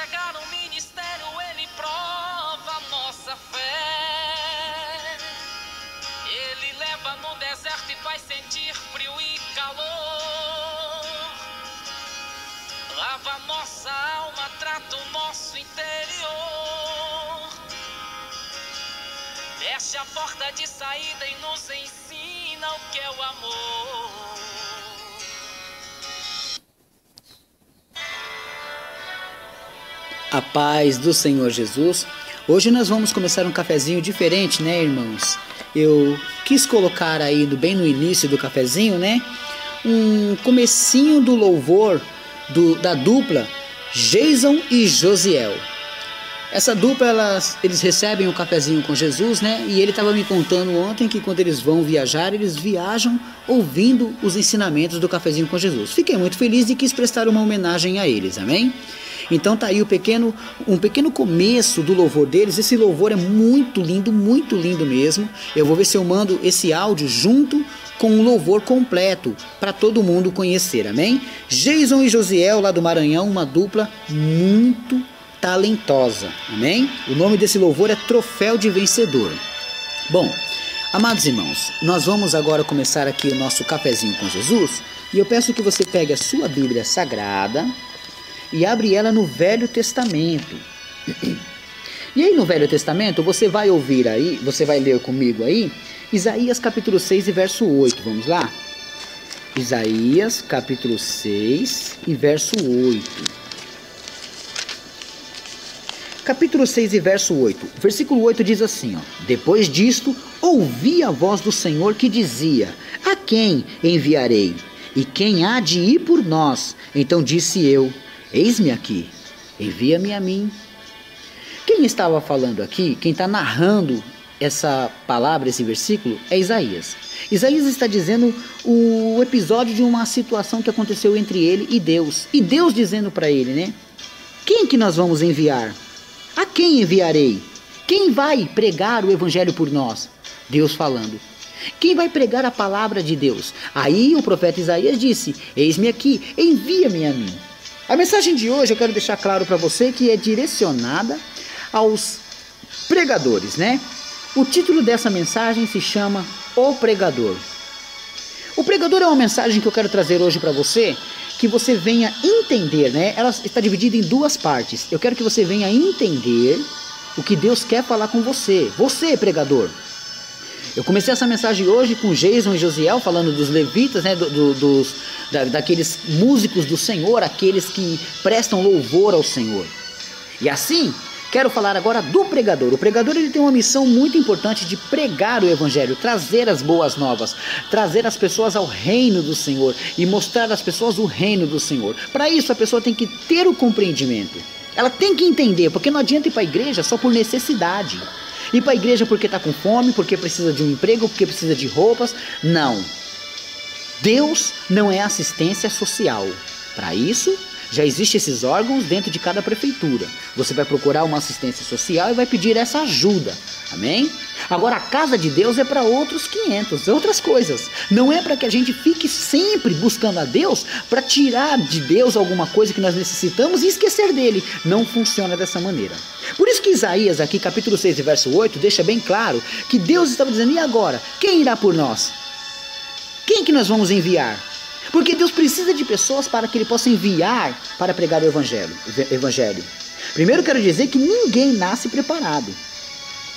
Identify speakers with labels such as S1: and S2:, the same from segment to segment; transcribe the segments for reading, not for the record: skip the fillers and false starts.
S1: entregar um ministério, ele prova nossa fé. Ele leva no deserto e faz sentir frio e calor. Lava nossa alma, trata o nosso interior. Fecha a porta de saída e nos ensina o que é o amor.
S2: A paz do Senhor Jesus. Hoje nós vamos começar um cafezinho diferente, né, irmãos? Eu quis colocar aí bem no início do cafezinho, né, um comecinho do louvor da dupla Jason e Josiel. Essa dupla, eles recebem o cafezinho com Jesus, né? E ele estava me contando ontem que quando eles vão viajar, eles viajam ouvindo os ensinamentos do cafezinho com Jesus. Fiquei muito feliz e quis prestar uma homenagem a eles, amém? Então tá aí um pequeno começo do louvor deles. Esse louvor é muito lindo mesmo. Eu vou ver se eu mando esse áudio junto com um louvor completo para todo mundo conhecer, amém? Jason e Josiel lá do Maranhão, uma dupla muito talentosa, amém? O nome desse louvor é Troféu de Vencedor. Bom, amados irmãos, nós vamos agora começar aqui o nosso cafezinho com Jesus. E eu peço que você pegue a sua Bíblia Sagrada e abre ela no Velho Testamento. E aí no Velho Testamento você vai ouvir aí, você vai ler comigo aí, Isaías capítulo 6 e verso 8, vamos lá? Isaías capítulo 6 e verso 8. Capítulo 6 e verso 8. Versículo 8 diz assim, ó: Depois disto, ouvi a voz do Senhor que dizia: A quem enviarei? E quem há de ir por nós? Então disse eu: Eis-me aqui, envia-me a mim. Quem estava falando aqui, quem está narrando essa palavra, esse versículo, é Isaías. Isaías está dizendo o episódio de uma situação que aconteceu entre ele e Deus. E Deus dizendo para ele, né? Quem que nós vamos enviar? A quem enviarei? Quem vai pregar o evangelho por nós? Deus falando. Quem vai pregar a palavra de Deus? Aí o profeta Isaías disse: Eis-me aqui, envia-me a mim. A mensagem de hoje eu quero deixar claro para você que é direcionada aos pregadores, né? O título dessa mensagem se chama O Pregador. O pregador é uma mensagem que eu quero trazer hoje para você, que você venha entender, né? Ela está dividida em duas partes. Eu quero que você venha entender o que Deus quer falar com você. Você, pregador. Eu comecei essa mensagem hoje com Jason e Josiel, falando dos levitas, né? Daqueles músicos do Senhor, aqueles que prestam louvor ao Senhor. E assim, quero falar agora do pregador. O pregador, ele tem uma missão muito importante de pregar o evangelho, trazer as boas novas, trazer as pessoas ao reino do Senhor e mostrar às pessoas o reino do Senhor. Para isso, a pessoa tem que ter o compreendimento. Ela tem que entender, porque não adianta ir para a igreja só por necessidade. Ir para a igreja porque está com fome, porque precisa de um emprego, porque precisa de roupas. Não. Deus não é assistência social. Para isso, já existem esses órgãos dentro de cada prefeitura. Você vai procurar uma assistência social e vai pedir essa ajuda. Amém? Agora, a casa de Deus é para outros 500, outras coisas. Não é para que a gente fique sempre buscando a Deus para tirar de Deus alguma coisa que nós necessitamos e esquecer dele. Não funciona dessa maneira. Por isso que Isaías, aqui capítulo 6 verso 8, deixa bem claro que Deus estava dizendo: e agora? Quem irá por nós? Quem que nós vamos enviar? Porque Deus precisa de pessoas para que Ele possa enviar para pregar o evangelho. Primeiro quero dizer que ninguém nasce preparado.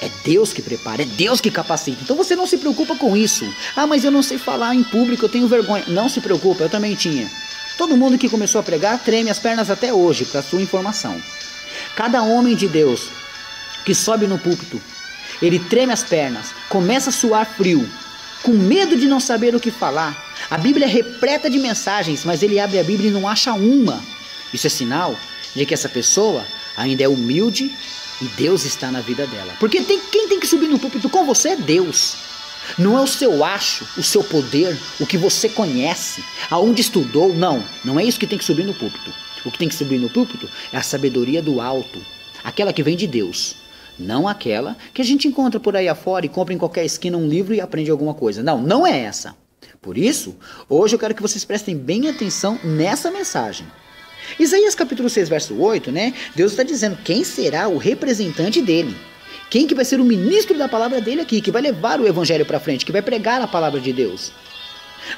S2: É Deus que prepara, é Deus que capacita. Então você não se preocupa com isso. Ah, mas eu não sei falar em público, eu tenho vergonha. Não se preocupa, eu também tinha. Todo mundo que começou a pregar treme as pernas até hoje, para sua informação. Cada homem de Deus que sobe no púlpito, ele treme as pernas, começa a suar frio, com medo de não saber o que falar. A Bíblia é repleta de mensagens, mas ele abre a Bíblia e não acha uma. Isso é sinal de que essa pessoa ainda é humilde e Deus está na vida dela. Porque quem tem que subir no púlpito com você é Deus. Não é o seu acho, o seu poder, o que você conhece, aonde estudou. Não é isso que tem que subir no púlpito. O que tem que subir no púlpito é a sabedoria do alto, aquela que vem de Deus. Não aquela que a gente encontra por aí afora e compra em qualquer esquina um livro e aprende alguma coisa. Não é essa. Por isso, hoje eu quero que vocês prestem bem atenção nessa mensagem. Isaías capítulo 6, verso 8, né? Deus está dizendo quem será o representante dele. Quem que vai ser o ministro da palavra dele aqui, que vai levar o evangelho para frente, que vai pregar a palavra de Deus.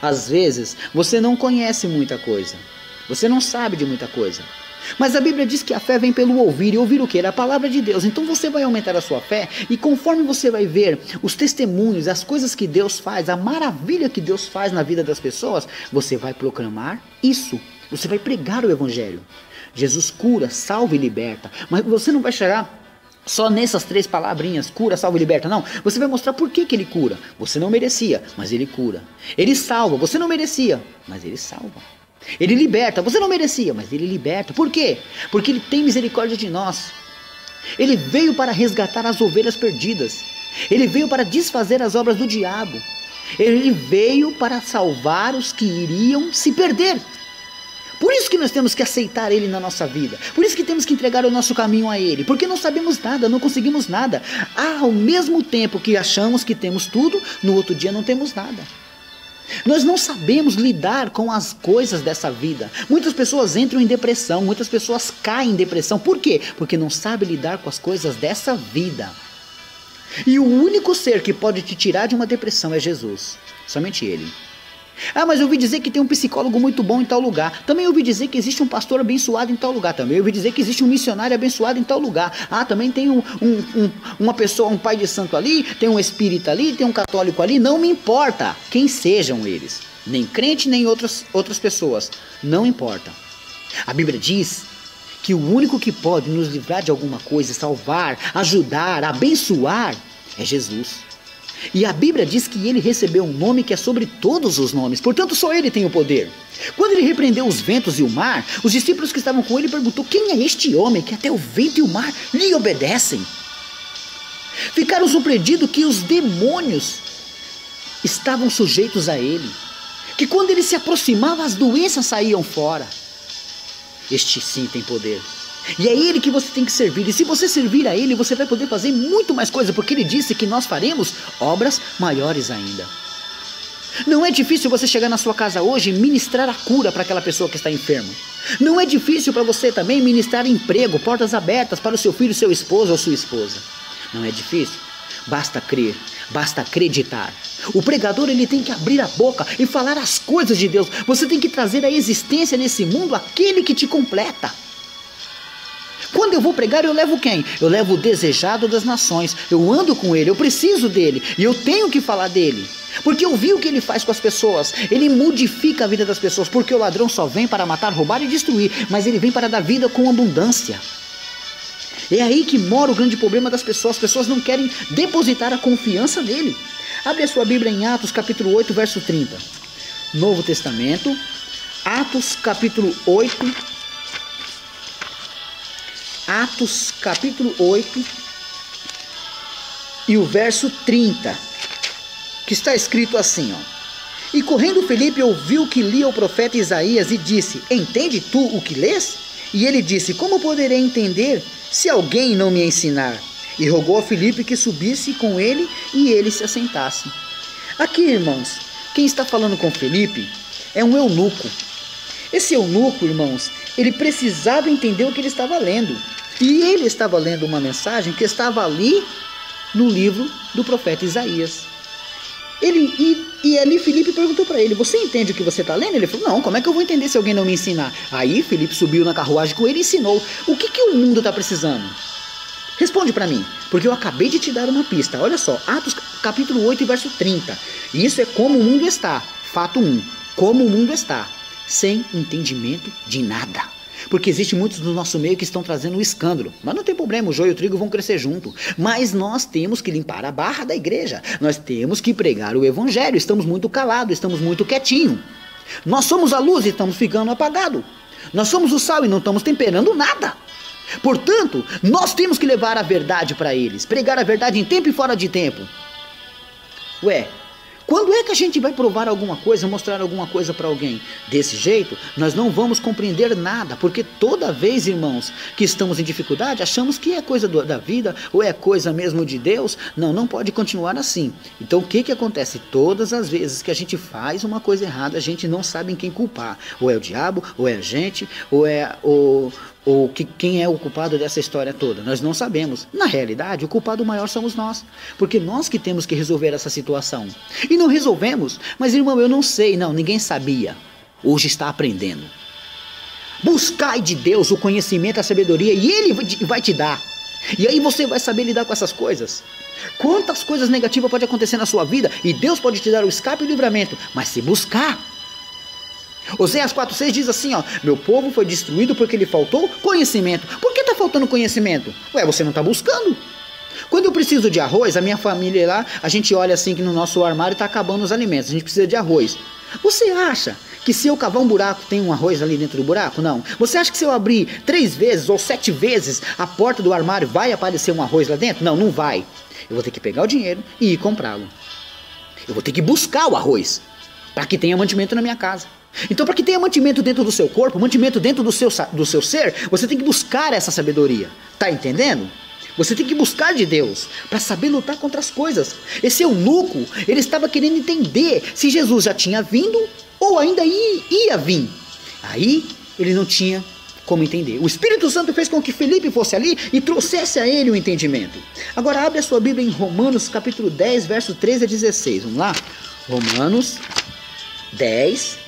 S2: Às vezes, você não conhece muita coisa. Você não sabe de muita coisa. Mas a Bíblia diz que a fé vem pelo ouvir, e ouvir o quê? A palavra de Deus. Então você vai aumentar a sua fé, e conforme você vai ver os testemunhos, as coisas que Deus faz, a maravilha que Deus faz na vida das pessoas, você vai proclamar isso. Você vai pregar o evangelho. Jesus cura, salva e liberta. Mas você não vai chegar só nessas 3 palavrinhas, cura, salva e liberta, não. Você vai mostrar por que ele cura. Você não merecia, mas ele cura. Ele salva, você não merecia, mas ele salva. Ele liberta, você não merecia, mas ele liberta. Por quê? Porque ele tem misericórdia de nós. Ele veio para resgatar as ovelhas perdidas. Ele veio para desfazer as obras do diabo. Ele veio para salvar os que iriam se perder. Por isso que nós temos que aceitar ele na nossa vida. Por isso que temos que entregar o nosso caminho a ele. Porque não sabemos nada, não conseguimos nada. Ao mesmo tempo que achamos que temos tudo, no outro dia não temos nada. Nós não sabemos lidar com as coisas dessa vida. Muitas pessoas entram em depressão, muitas pessoas caem em depressão. Por quê? Porque não sabem lidar com as coisas dessa vida. E o único ser que pode te tirar de uma depressão é Jesus. Somente ele. Ah, mas eu ouvi dizer que tem um psicólogo muito bom em tal lugar. Também ouvi dizer que existe um pastor abençoado em tal lugar. Também ouvi dizer que existe um missionário abençoado em tal lugar. Ah, também tem uma pessoa, um pai de santo ali, tem um espírita ali, tem um católico ali. Não me importa quem sejam eles. Nem crente, nem outras pessoas. Não importa. A Bíblia diz que o único que pode nos livrar de alguma coisa, salvar, ajudar, abençoar, é Jesus. E a Bíblia diz que ele recebeu um nome que é sobre todos os nomes, portanto só ele tem o poder. Quando ele repreendeu os ventos e o mar, os discípulos que estavam com ele perguntou: quem é este homem que até o vento e o mar lhe obedecem? Ficaram surpreendidos que os demônios estavam sujeitos a ele, que quando ele se aproximava as doenças saíam fora. Este sim tem poder. E é ele que você tem que servir. E se você servir a ele, você vai poder fazer muito mais coisa, porque ele disse que nós faremos obras maiores ainda. Não é difícil você chegar na sua casa hoje e ministrar a cura para aquela pessoa que está enferma. Não é difícil para você também ministrar emprego, portas abertas para o seu filho, seu esposo ou sua esposa. Não é difícil. Basta crer, basta acreditar. O pregador, ele tem que abrir a boca e falar as coisas de Deus. Você tem que trazer à existência nesse mundo aquele que te completa. Quando eu vou pregar, eu levo quem? Eu levo o desejado das nações. Eu ando com ele, eu preciso dele. E eu tenho que falar dele. Porque eu vi o que ele faz com as pessoas. Ele modifica a vida das pessoas. Porque o ladrão só vem para matar, roubar e destruir. Mas ele vem para dar vida com abundância. É aí que mora o grande problema das pessoas. As pessoas não querem depositar a confiança nele. Abre a sua Bíblia em Atos capítulo 8, verso 30. Novo Testamento. Atos capítulo 8. Atos capítulo 8 e o verso 30, que está escrito assim, ó. E correndo Filipe ouviu que lia o profeta Isaías e disse: entende tu o que lês? E ele disse: como poderei entender se alguém não me ensinar? E rogou a Filipe que subisse com ele e ele se assentasse. Aqui, irmãos, quem está falando com Filipe é um eunuco. Esse eunuco, irmãos, ele precisava entender o que ele estava lendo. E ele estava lendo uma mensagem que estava ali no livro do profeta Isaías. E ali Filipe perguntou para ele: você entende o que você está lendo? Ele falou: não, como é que eu vou entender se alguém não me ensinar? Aí Filipe subiu na carruagem com ele e ensinou. O que o mundo está precisando? Responde para mim, porque eu acabei de te dar uma pista. Olha só, Atos capítulo 8, verso 30. Isso é como o mundo está. Fato 1. Como o mundo está. Sem entendimento de nada. Porque existe muitos do nosso meio que estão trazendo um escândalo. Mas não tem problema, o joio e o trigo vão crescer junto. Mas nós temos que limpar a barra da igreja. Nós temos que pregar o evangelho. Estamos muito calados, estamos muito quietinhos. Nós somos a luz e estamos ficando apagados. Nós somos o sal e não estamos temperando nada. Portanto, nós temos que levar a verdade para eles. Pregar a verdade em tempo e fora de tempo. Ué, Quando é que a gente vai provar alguma coisa, mostrar alguma coisa para alguém? Desse jeito, nós não vamos compreender nada, porque toda vez, irmãos, que estamos em dificuldade, achamos que é coisa da vida, ou é coisa mesmo de Deus. Não, não pode continuar assim. Então o que acontece? Todas as vezes que a gente faz uma coisa errada, a gente não sabe em quem culpar. Ou é o diabo, ou é a gente, ou é quem é o culpado dessa história toda. Nós não sabemos. Na realidade, o culpado maior somos nós, porque nós que temos que resolver essa situação. E não resolvemos. Mas, irmão, eu não sei. Não, ninguém sabia. Hoje está aprendendo. Buscai de Deus o conhecimento, a sabedoria, e Ele vai te dar. E aí você vai saber lidar com essas coisas. Quantas coisas negativas podem acontecer na sua vida, e Deus pode te dar o escape e o livramento, mas se buscar. Oséias 4,6 diz assim, ó: meu povo foi destruído porque lhe faltou conhecimento. Por que está faltando conhecimento? Ué, você não está buscando. Quando eu preciso de arroz, a minha família lá, a gente olha assim que no nosso armário está acabando os alimentos, a gente precisa de arroz. Você acha que se eu cavar um buraco tem um arroz ali dentro do buraco? Não. Você acha que se eu abrir 3 vezes ou 7 vezes a porta do armário vai aparecer um arroz lá dentro? Não, não vai. Eu vou ter que pegar o dinheiro e ir comprá-lo. Eu vou ter que buscar o arroz para que tenha mantimento na minha casa. Então, para que tenha mantimento dentro do seu corpo, mantimento dentro do seu ser, você tem que buscar essa sabedoria. Tá entendendo? Você tem que buscar de Deus para saber lutar contra as coisas. Esse eunuco, ele estava querendo entender se Jesus já tinha vindo ou ainda ia vir. Aí ele não tinha como entender. O Espírito Santo fez com que Felipe fosse ali e trouxesse a ele o entendimento. Agora abre a sua Bíblia em Romanos capítulo 10, verso 13 a 16. Vamos lá? Romanos 10,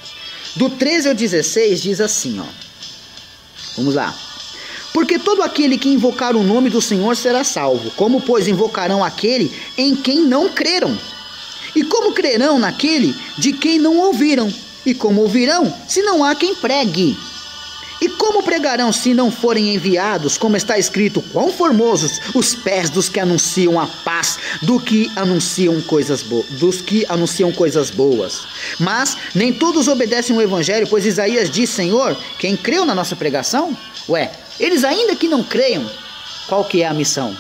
S2: do 13 ao 16 diz assim, ó. Vamos lá. Porque todo aquele que invocar o nome do Senhor será salvo. Como, pois, invocarão aquele em quem não creram? E como crerão naquele de quem não ouviram? E como ouvirão, se não há quem pregue? E como pregarão se não forem enviados? Como está escrito, quão formosos os pés dos que anunciam a paz, dos que anunciam coisas boas. Mas nem todos obedecem o evangelho, pois Isaías diz, Senhor, quem creu na nossa pregação? Ué, eles ainda que não creiam, qual que é a missão?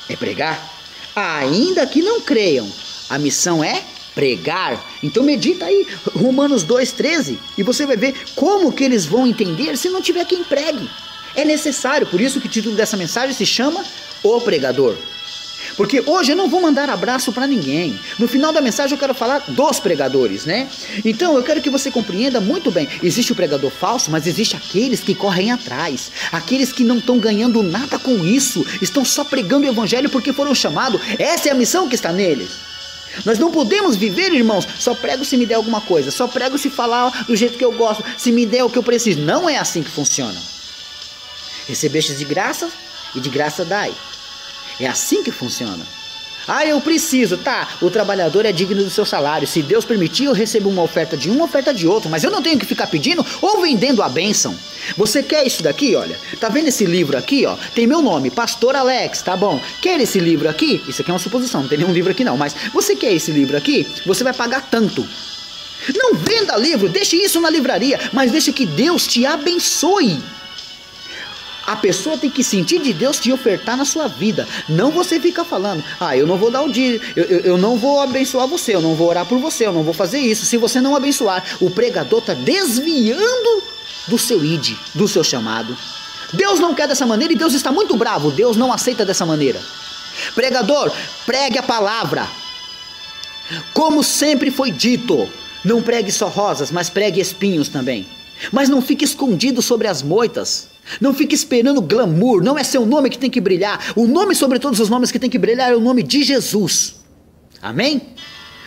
S2: É pregar? Ainda que não creiam, a missão é pregar. Então medita aí, Romanos 2,13, e você vai ver como que eles vão entender se não tiver quem pregue. É necessário, por isso que o título dessa mensagem se chama O Pregador. Porque hoje eu não vou mandar abraço para ninguém. No final da mensagem eu quero falar dos pregadores, né? Então eu quero que você compreenda muito bem. Existe o pregador falso, mas existe aqueles que correm atrás. Aqueles que não estão ganhando nada com isso. Estão só pregando o evangelho porque foram chamados. Essa é a missão que está neles. Nós não podemos viver, irmãos, só prego se me der alguma coisa. Só prego se falar do jeito que eu gosto. Se me der o que eu preciso. Não é assim que funciona. Recebestes de graça e de graça dai. É assim que funciona. Ah, eu preciso, tá? O trabalhador é digno do seu salário. Se Deus permitir, eu recebo uma oferta de um, uma oferta de outro. Mas eu não tenho que ficar pedindo ou vendendo a bênção. Você quer isso daqui, olha? Tá vendo esse livro aqui, ó? Tem meu nome, Pastor Alex, tá bom? Quer esse livro aqui? Isso aqui é uma suposição, não tem nenhum livro aqui não. Mas você quer esse livro aqui? Você vai pagar tanto. Não venda livro, deixe isso na livraria. Mas deixe que Deus te abençoe. A pessoa tem que sentir de Deus te ofertar na sua vida. Não você fica falando, eu não vou dar o dia, eu não vou abençoar você, eu não vou orar por você, eu não vou fazer isso. Se você não abençoar, o pregador está desviando do seu id, do seu chamado. Deus não quer dessa maneira e Deus está muito bravo. Deus não aceita dessa maneira. Pregador, pregue a palavra. Como sempre foi dito, não pregue só rosas, mas pregue espinhos também. Mas não fique escondido sobre as moitas. Não fique esperando glamour. Não é seu nome que tem que brilhar. O nome sobre todos os nomes que tem que brilhar é o nome de Jesus. Amém?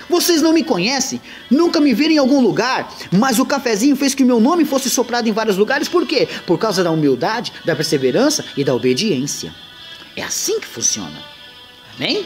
S2: Vocês não me conhecem, nunca me viram em algum lugar, mas o cafezinho fez que o meu nome fosse soprado em vários lugares. Por quê? Por causa da humildade, da perseverança e da obediência. É assim que funciona. Amém?